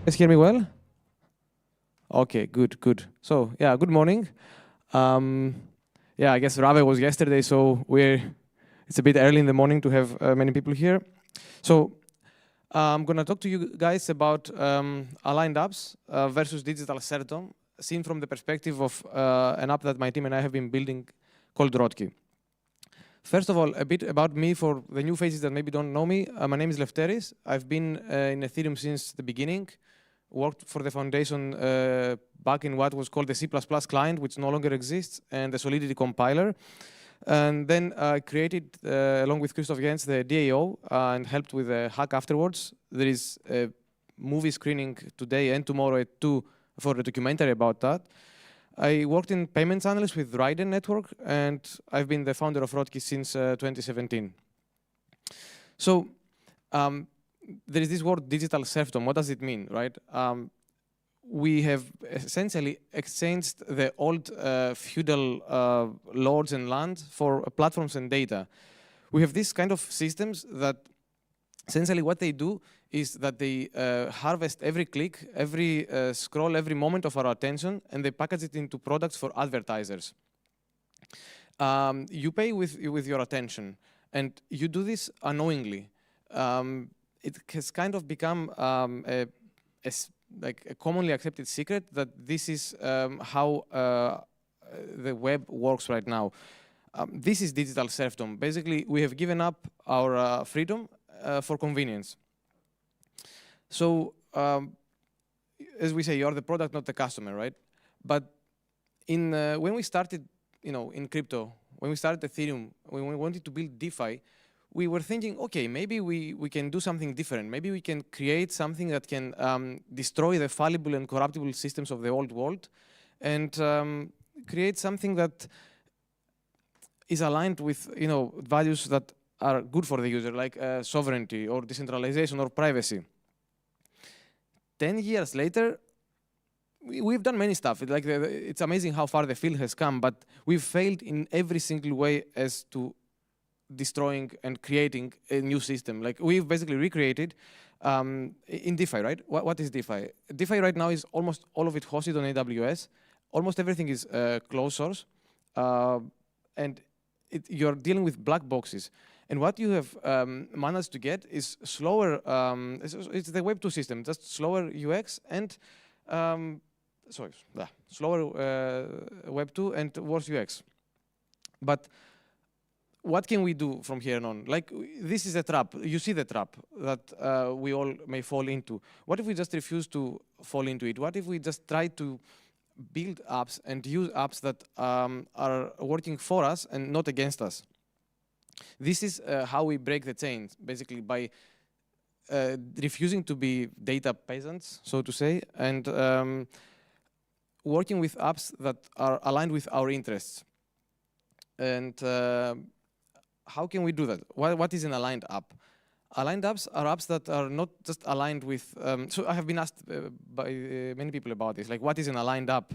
Guys hear me well? Okay, good, good. So yeah, good morning. Yeah, I guess Rave was yesterday, so it's a bit early in the morning to have many people here. So I'm gonna talk to you guys about aligned apps versus digital serfdom, seen from the perspective of an app that my team and I have been building called Rotki. First of all, a bit about me for the new faces that maybe don't know me. My name is Lefteris. I've been in Ethereum since the beginning. Worked for the foundation back in what was called the C++ client, which no longer exists, and the Solidity compiler. And then I created, along with Christoph Jens, the DAO and helped with the hack afterwards. There is a movie screening today and tomorrow at 2 for a documentary about that. I worked in payments analyst with Raiden Network, and I've been the founder of Rotki since 2017. So there is this word digital serfdom. What does it mean, right? We have essentially exchanged the old feudal lords and land for platforms and data. We have these kind of systems that essentially what they do is that they harvest every click, every scroll, every moment of our attention, and they package it into products for advertisers. You pay with your attention, and you do this unknowingly. It has kind of become like a commonly accepted secret that this is how the web works right now. This is digital serfdom. Basically, we have given up our freedom for convenience. So, as we say, you're the product, not the customer, right? But when we started, in crypto, when we started Ethereum, when we wanted to build DeFi, we were thinking, okay, maybe we can do something different. Maybe we can create something that can destroy the fallible and corruptible systems of the old world and create something that is aligned with values that are good for the user, like sovereignty or decentralization or privacy. 10 years later, we've done many stuff. It's amazing how far the field has come, but we've failed in every single way as to destroying and creating a new system. Like we've basically recreated in DeFi, right? What is DeFi? DeFi right now is almost all of it hosted on AWS. Almost everything is closed source. And you're dealing with black boxes. And what you have managed to get is slower, it's the Web 2 system, just slower UX and, slower Web 2 and worse UX. But what can we do from here on? Like, this is a trap. You see the trap that we all may fall into. What if we just refuse to fall into it? What if we just try to build apps and use apps that are working for us and not against us? This is how we break the chains, basically by refusing to be data peasants, so to say, and working with apps that are aligned with our interests. And how can we do that? What is an aligned app? Aligned apps are apps that are not just aligned with, so I have been asked by many people about this, like what is an aligned app?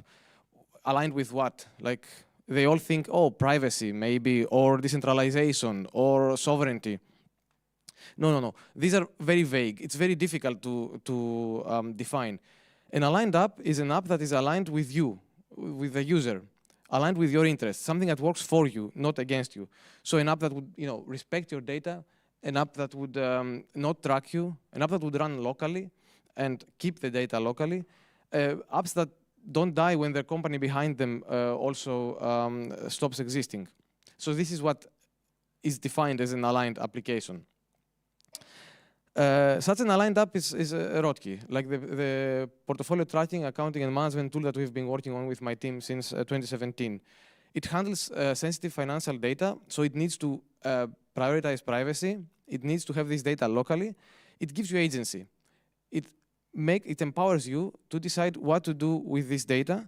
Aligned with what? Like they all think, oh, privacy maybe, or decentralization, or sovereignty. No. These are very vague. It's very difficult to define. An aligned app is an app that is aligned with you, with the user, aligned with your interests, something that works for you, not against you. So an app that would, respect your data, an app that would not track you, an app that would run locally and keep the data locally, apps that don't die when the company behind them also stops existing. So this is what is defined as an aligned application. Such an aligned app is a rotki, like the portfolio tracking, accounting, and management tool that we've been working on with my team since 2017. It handles sensitive financial data, so it needs to prioritize privacy. It needs to have this data locally. It gives you agency. It empowers you to decide what to do with this data.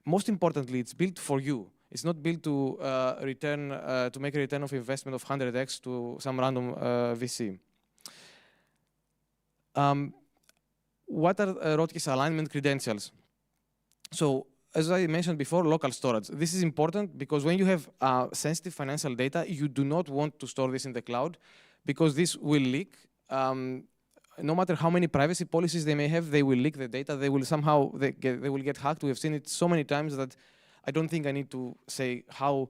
Most importantly, it's built for you. It's not built to to make a return of investment of 100x to some random VC. What are Rotki's alignment credentials? So, as I mentioned before, local storage. This is important because when you have sensitive financial data, you do not want to store this in the cloud because this will leak. no matter how many privacy policies they may have, they will leak the data. They will somehow they will get hacked. We have seen it so many times that I don't think I need to say how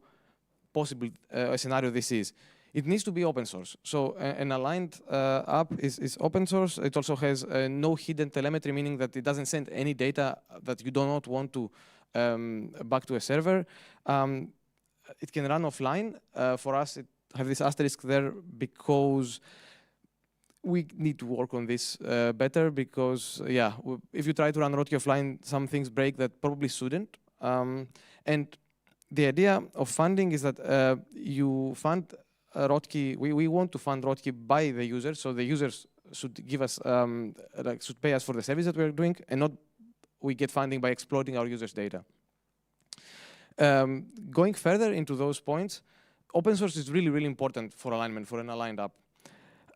possible a scenario this is. It needs to be open source. So an aligned app is open source. It also has no hidden telemetry, meaning that it doesn't send any data that you do not want to back to a server. It can run offline. For us, it have this asterisk there because we need to work on this better because, yeah, if you try to run rotki offline, some things break that probably shouldn't. And the idea of funding is that you fund rotki. We want to fund rotki by the users, so the users should give us, should pay us for the service that we're doing, and not we get funding by exploiting our users' data. Going further into those points, open source is really, really important for alignment, for an aligned app.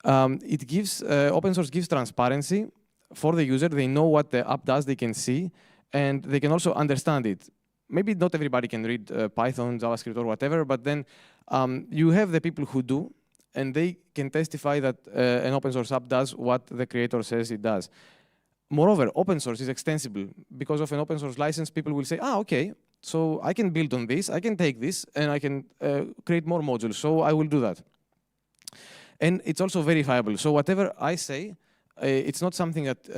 It gives, open source gives transparency for the user. They know what the app does, they can see, and they can also understand it. Maybe not everybody can read Python, JavaScript, or whatever, but then you have the people who do, and they can testify that an open source app does what the creator says it does. Moreover, open source is extensible. Because of an open source license, people will say, okay, so I can build on this, I can take this, and I can create more modules, so I will do that. And it's also verifiable. So whatever I say, it's not something that,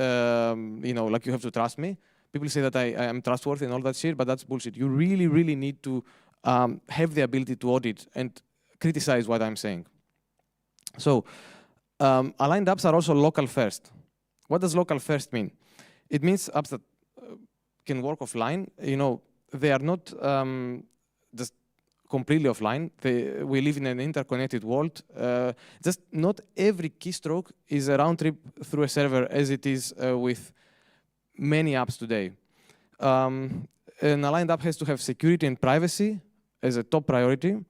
like you have to trust me. People say that I am trustworthy and all that shit, but that's bullshit. You really, really need to have the ability to audit and criticize what I'm saying. So aligned apps are also local first. What does local first mean? It means apps that can work offline. They are not just completely offline. We live in an interconnected world. Just not every keystroke is a round trip through a server as it is with many apps today. An aligned app has to have security and privacy as a top priority.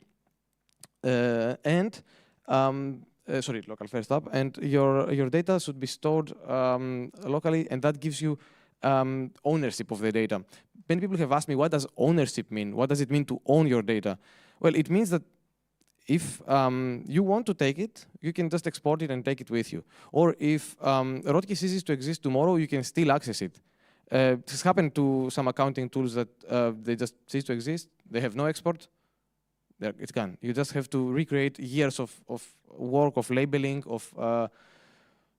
Local first app. And your data should be stored locally, and that gives you ownership of the data. Many people have asked me, what does ownership mean? What does it mean to own your data? Well, it means that if you want to take it, you can just export it and take it with you. Or if rotki ceases to exist tomorrow, you can still access it. This has happened to some accounting tools that they just cease to exist. They have no export. It's gone. You just have to recreate years of work, of labeling, of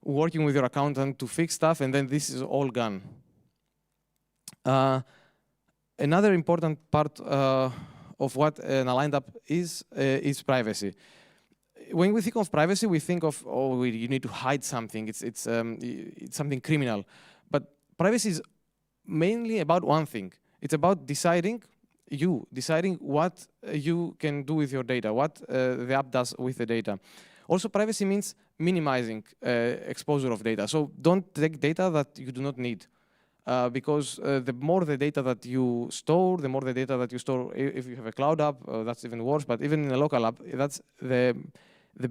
working with your accountant to fix stuff, and then this is all gone. Another important part of what an aligned app is privacy. When we think of privacy, we think of, you need to hide something. It's something criminal. But privacy is mainly about one thing. It's about deciding what you can do with your data, what the app does with the data. Also, privacy means minimizing exposure of data. So don't take data that you do not need. Because the more the data that you store, if you have a cloud app, that's even worse, but even in a local app, that's the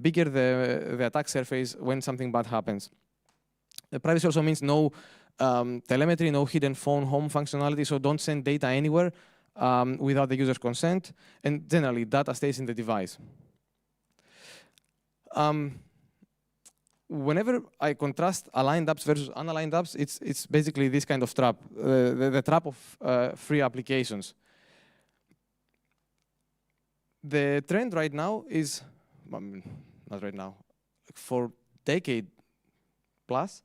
bigger the attack surface when something bad happens. Privacy also means no telemetry, no hidden phone home functionality, so don't send data anywhere without the user's consent, and generally data stays in the device. Whenever I contrast aligned apps versus unaligned apps, it's basically this kind of trap, the trap of free applications. The trend right now is, not right now, for decade plus,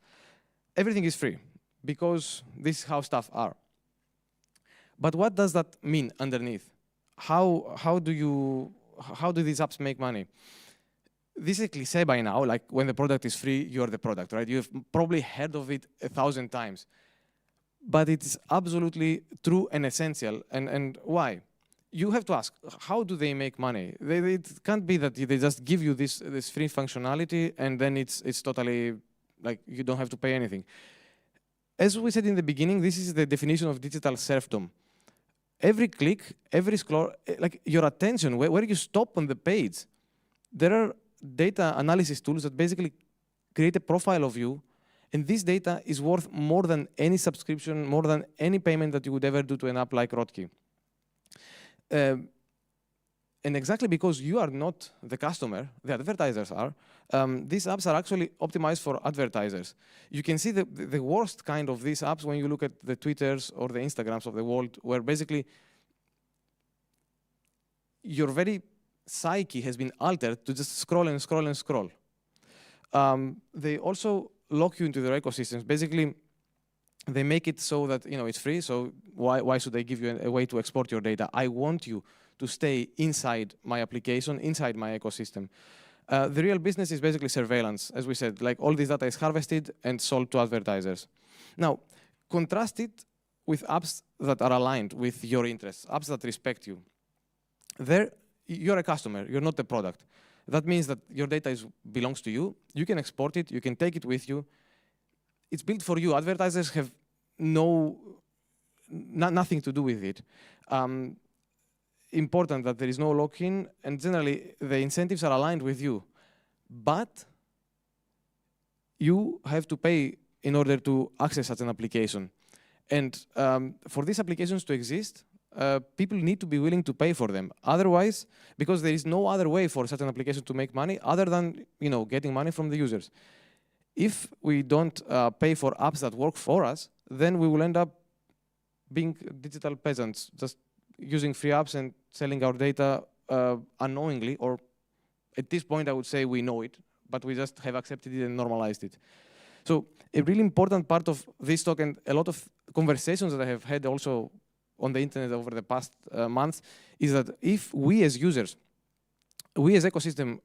everything is free because this is how stuff are. But what does that mean underneath? How do these apps make money? This is a cliche by now, like when the product is free, you're the product, right? You've probably heard of it 1,000 times. But it's absolutely true and essential. And why? You have to ask, how do they make money? It can't be that they just give you this free functionality and then it's totally, like, you don't have to pay anything. As we said in the beginning, this is the definition of digital serfdom. Every click, every scroll, like your attention, where you stop on the page, there are data analysis tools that basically create a profile of you, and this data is worth more than any subscription, more than any payment that you would ever do to an app like Rotki. And And exactly because you are not the customer, the advertisers are, these apps are actually optimized for advertisers. You can see the worst kind of these apps when you look at the Twitters or the Instagrams of the world, where basically your very psyche has been altered to just scroll and scroll and scroll. They also lock you into their ecosystems. Basically, they make it so that it's free, so why should they give you a way to export your data? I want you to stay inside my application, inside my ecosystem. The real business is basically surveillance, as we said, like all this data is harvested and sold to advertisers. Now, contrast it with apps that are aligned with your interests, apps that respect you. There, you're a customer, you're not the product. That means that your data belongs to you, you can export it, you can take it with you. It's built for you. Advertisers have nothing to do with it. Important that there is no lock-in, and generally the incentives are aligned with you. But you have to pay in order to access such an application. And for these applications to exist, people need to be willing to pay for them. Otherwise, because there is no other way for such an application to make money other than getting money from the users. If we don't pay for apps that work for us, then we will end up being digital peasants, just using free apps and selling our data unknowingly, or at this point I would say we know it, but we just have accepted it and normalized it. So a really important part of this talk and a lot of conversations that I have had also on the internet over the past months is that if we as users, we as ecosystem,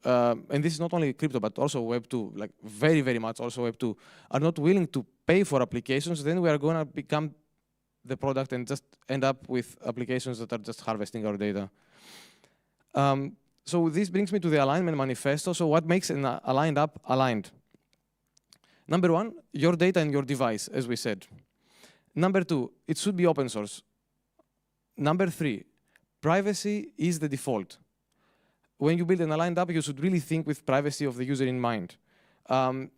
and this is not only crypto but also Web 2, like very, very much also Web 2, are not willing to pay for applications, then we are going to become the product and just end up with applications that are just harvesting our data. So this brings me to the alignment manifesto. So what makes an aligned app aligned? Number one, your data and your device, as we said. Number two, it should be open source. Number three, privacy is the default. When you build an aligned app, you should really think with privacy of the user in mind.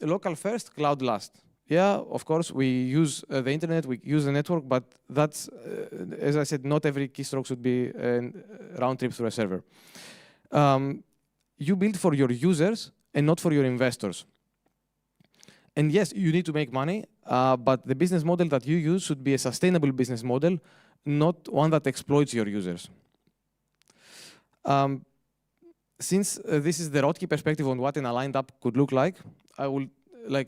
Local first, cloud last. Yeah, of course, we use the internet, we use the network, but that's, as I said, not every keystroke should be a round trip through a server. You build for your users and not for your investors. And yes, you need to make money, but the business model that you use should be a sustainable business model, not one that exploits your users. Since this is the rotki perspective on what an aligned app could look like, I will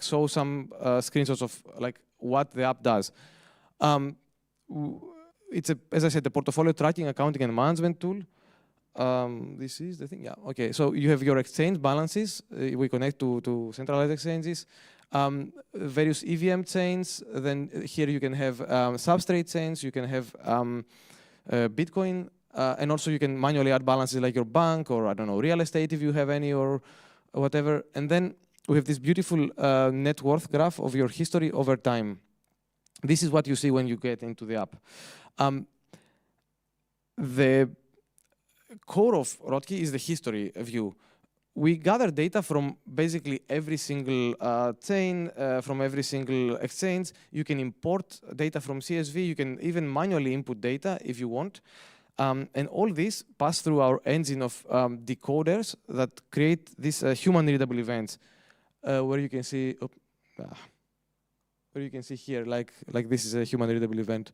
show some screenshots of what the app does. It's as I said, the portfolio tracking, accounting, and management tool. This is the thing, yeah, okay. So you have your exchange balances. We connect to centralized exchanges. Various EVM chains. Then here you can have substrate chains. You can have Bitcoin. And also you can manually add balances like your bank or, I don't know, real estate if you have any or whatever. And then we have this beautiful net worth graph of your history over time. This is what you see when you get into the app. The core of rotki is the history view. We gather data from basically every single chain, from every single exchange. You can import data from CSV. You can even manually input data if you want. And all this pass through our engine of decoders that create these human readable events, where you can see, here, like this is a human readable event.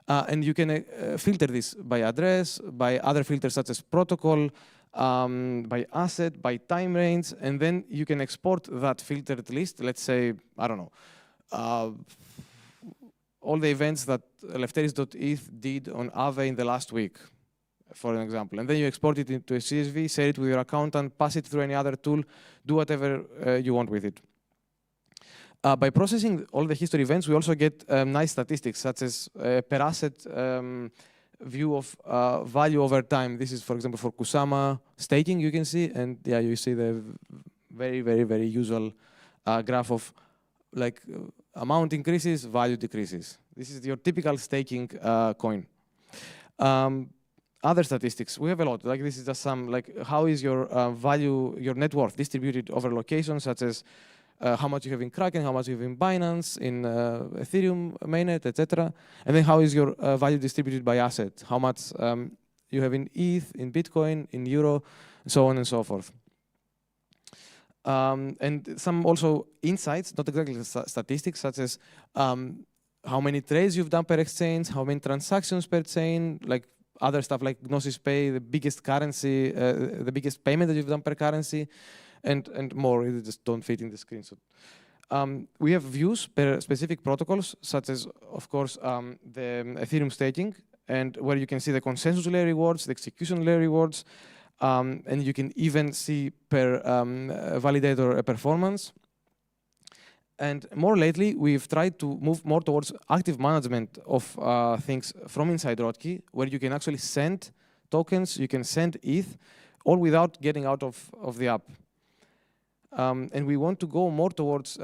And you can filter this by address, by other filters such as protocol, by asset, by time range, and then you can export that filtered list. Let's say, I don't know, all the events that Lefteris.eth did on Aave in the last week, for an example. And then you export it into a CSV, share it with your accountant, pass it through any other tool, do whatever you want with it. By processing all the history events, we also get nice statistics, such as per asset view of value over time. This is, for example, for Kusama staking, you can see. And yeah, you see the very, very, very usual graph of amount increases, value decreases. This is your typical staking coin. Other statistics, we have a lot. This is just some, how is your value, your net worth distributed over locations, such as how much you have in Kraken, how much you have in Binance, in Ethereum mainnet, etc. And then how is your value distributed by asset? How much you have in ETH, in Bitcoin, in Euro, so on and so forth. And some also insights, not exactly statistics, such as how many trades you've done per exchange, how many transactions per chain, like other stuff like Gnosis Pay, the biggest currency, the biggest payment that you've done per currency, and more. They just don't fit in the screenshot. We have views per specific protocols, such as, of course, the Ethereum staking, and where you can see the consensus layer rewards, the execution layer rewards, and you can even see per validator performance. And more lately, we've tried to move more towards active management of things from inside Rotki, where you can actually send tokens, you can send ETH, all without getting out of the app. And we want to go more towards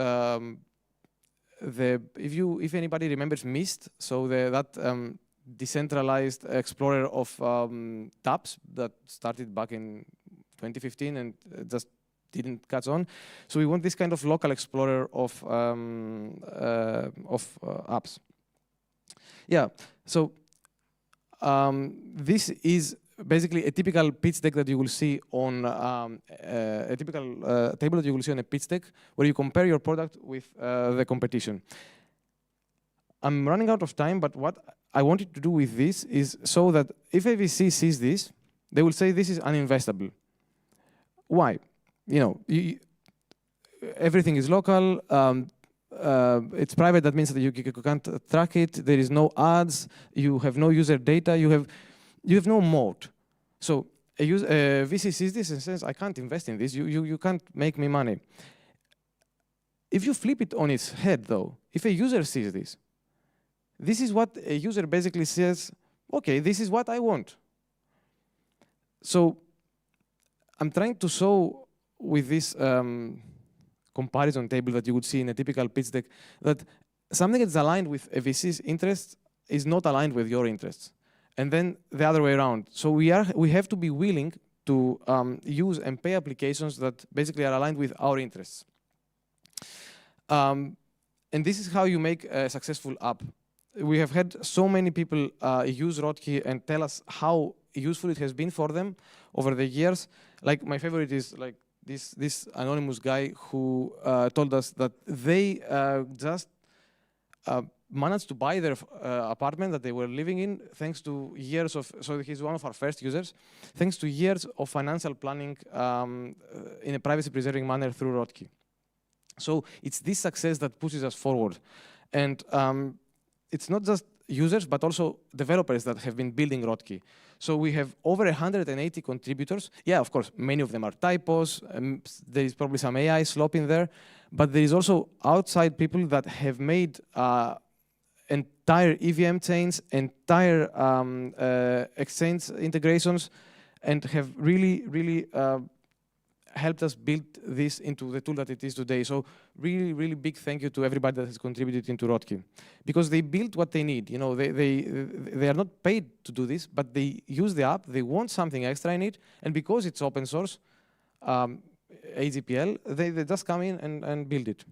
if anybody remembers Mist, so that decentralized explorer of dApps that started back in 2015 and just didn't catch on. So we want this kind of local explorer of apps. Yeah, so this is basically a typical pitch deck that you will see on a typical table that you will see on a pitch deck, where you compare your product with the competition. I'm running out of time, but what I wanted to do with this is so that if a VC sees this, they will say this is uninvestable. Why? You know, everything is local. It's private. That means that you can't track it. There is no ads. You have no user data. You have no moat. So a VC sees this and says, I can't invest in this. You can't make me money. If you flip it on its head, though, if a user sees this, this is what a user basically says, OK, this is what I want. So I'm trying to show with this comparison table that you would see in a typical pitch deck that something that's aligned with a VC's interests is not aligned with your interests. And then the other way around. So we have to be willing to use and pay applications that basically are aligned with our interests. And this is how you make a successful app. We have had so many people use Rotki and tell us how useful it has been for them over the years. Like my favorite is like this anonymous guy who told us that they just managed to buy their apartment that they were living in thanks to years of, so he's one of our first users, thanks to years of financial planning in a privacy-preserving manner through Rotki. So it's this success that pushes us forward. And it's not just users, but also developers that have been building Rotki. So we have over 180 contributors. Yeah, of course, many of them are typos. There is probably some AI slop in there. But there is also outside people that have made entire EVM chains, entire exchange integrations, and have really helped us build this into the tool that it is today. So really big thank you to everybody that has contributed into Rotki, because they built what they need. You know, they are not paid to do this, but they use the app. They want something extra in it, and because it's open source, AGPL, they just come in and build it.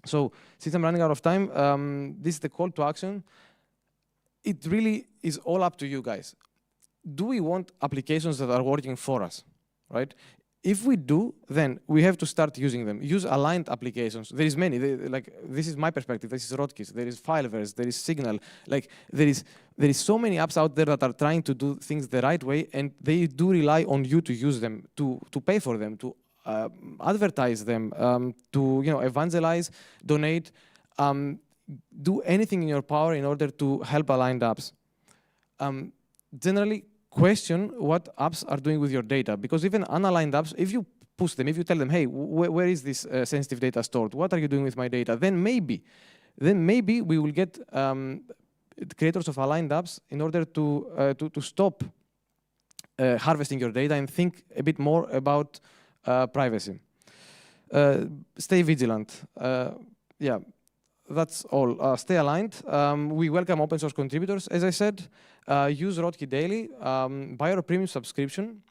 So since I'm running out of time, this is the call to action. It really is all up to you guys. Do we want applications that are working for us, right? If we do, then we have to start using them. Use aligned applications. There is many. Like, this is my perspective. This is Rotki's. There is Fileverse. There is Signal. Like, there is so many apps out there that are trying to do things the right way, and they do rely on you to use them, to pay for them, to advertise them, to evangelize, donate, do anything in your power in order to help aligned apps. Generally, question what apps are doing with your data, because even unaligned apps, if you push them, if you tell them, hey, where is this sensitive data stored? What are you doing with my data? Then maybe we will get creators of aligned apps in order to stop harvesting your data and think a bit more about privacy. Stay vigilant. Yeah, that's all. Stay aligned. We welcome open source contributors, as I said. Use Rotki daily. Buy our premium subscription.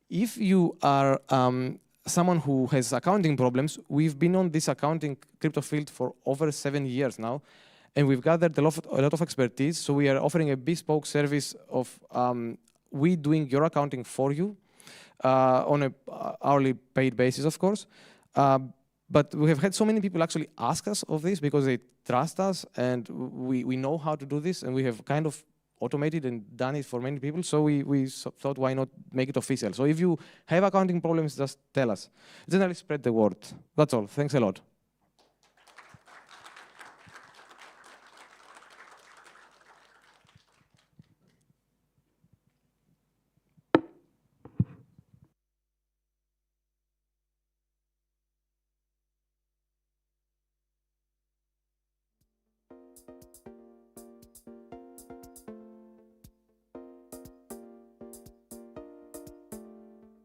If you are someone who has accounting problems, we've been on this accounting crypto field for over 7 years now, and we've gathered a lot of expertise. So we are offering a bespoke service of we doing your accounting for you on a hourly paid basis, of course. But we have had so many people actually ask us of this because they trust us, and we know how to do this, and we have kind of automated and done it for many people. So we thought, why not make it official? So if you have accounting problems, just tell us. Generally spread the word. That's all. Thanks a lot.